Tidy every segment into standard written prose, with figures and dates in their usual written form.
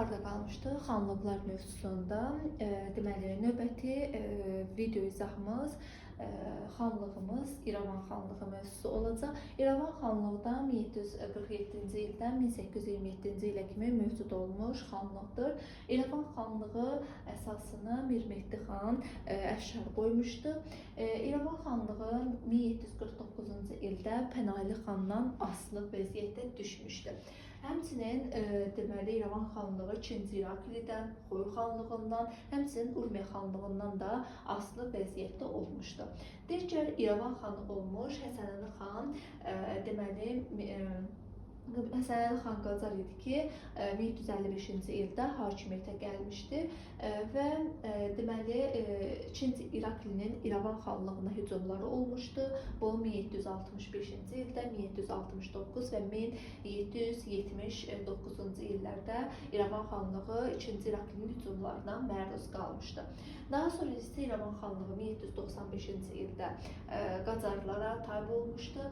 harda qalmışdıq? Xanlıqlar mövzusunda. Deməli, növbəti video izahımız xanlığımız İrəvan xanlığı mövzusu olacaq. İrəvan xanlığı 1747-ci ildən 1827-ci ilə kimi mövcud olmuş xanlıqdır. İrəvan xanlığı əsasını Mir Mehdi xan Əfşar qoymuşdu. İrəvan xanlığı 1749-cu ildə Pənahili xandan asılı vəziyyətdə düşmüşdü. Həmçinin deməli İrəvan xanlığı 2-ci İraklidən, Xoy xanlığından, həmçinin Urmiya xanlığından da asılı vəziyyətdə olmuşdu. Digər İrəvan xanı olmuş Həsənəli xan deməli Həsənəli xan Qacar idi ki, 1755-ci ildə hakimiyyətə gəlmişdi və deməli 2-ci İraklinin İrəvan xanlığına hücumları olmuşdu. Bu 1765-ci ildə, 1769 və 1779-cu illərdə İrəvan xanlığı 2-ci İraklinin hücumlarına məruz qalmışdı. Daha sonra isə İrəvan xanlığı 1795-ci ildə Qacarlara tabe olmuşdu.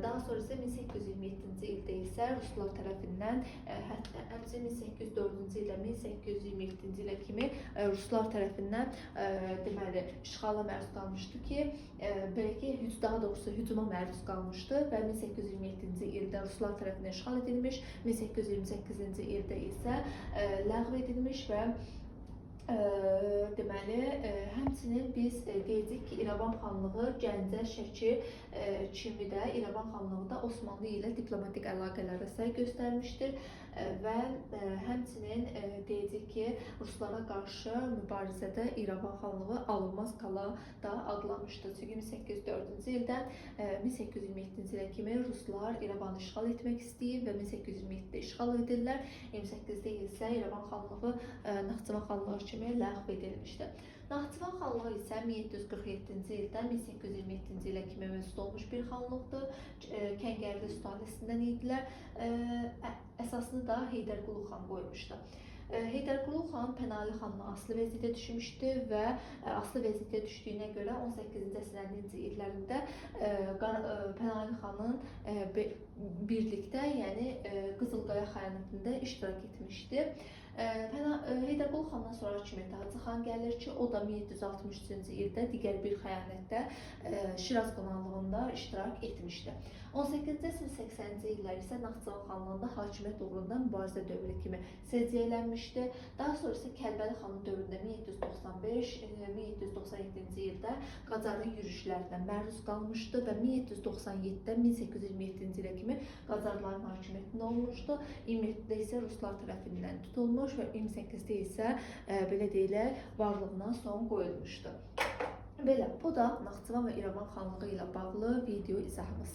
Daha sonra isə 1827-ci ildə isə Ruslar tərəfindən, həmçinin 1804-cü ilə 1827-ci ilə kimi Ruslar tərəfindən deməli işğala məruz qalmışdı ki, belə ki, daha doğrusu hücuma məruz qalmışdı və 1827-ci ildə Ruslar tərəfindən işğal edilmiş, 1828-ci ildə isə ləğv edilmiş və deməli, həmçinin biz deyirik ki, İrəvan xanlığı Gəncə, Şəki kimi də İrəvan xanlığı da Osmanlı ilə diplomatik əlaqələrə səy göstərmişdir və həmçinin deyirik ki, Ruslara qarşı mübarizədə İrəvan xanlığı alınmaz qala da adlanmışdır. Çünki 1804-cü ildən 1827-ci ilə kimi Ruslar İrəvanı işğal etmək istəyir və 1827-də işğal edirlər. 28-də isə İrəvan xanlığı Naxçıvan xanlığı kimi ləğv edilmişdi. Naxçıvan xanlığı isə 1747-ci ildən 1827-ci ilə kimi mövcud olmuş bir xanlıqdır. Kəngərli sülaləsindən idilər. Əsasını da Heydərqulu xan qoymuşdu. Heydərqulu xan Pənahili xanla asılı vəziyyətə düşmüşdü və asılı vəziyyətə düşdüyünə görə 18-ci əsrin 50-ci illərində Pənahili xanın birlikdə, yəni Qızılqaya xəyanətində iştirak etmişdi. Heydərqulu xandan sonra hakimiyyətə Hacı xan gəlir ki, o da 1763-cü ildə digər bir xəyanətdə Şiraz qonaqlığında iştirak etmişdi. 18-ci əsrin 80-ci illər isə Naxçıvan xanlığında hakimiyyət uğrunda mübarizə dövrü kimi səciyyələnmişdi. Daha sonra isə Kəlbəli xanın dövründə 1795-1797-ci ildə Qacarın yürüşlərinə məruz qalmışdı və 1797-dən 1827-ci ilə kimi Qacarların hakimiyyətində olmuşdu. 27-də isə Ruslar tərəfindən tutulmuş və 28-də isə belə deyilək, varlığına son qoyulmuşdu. Belə, bu da Naxçıvan və İrəvan xanlığı ilə bağlı video izahımız.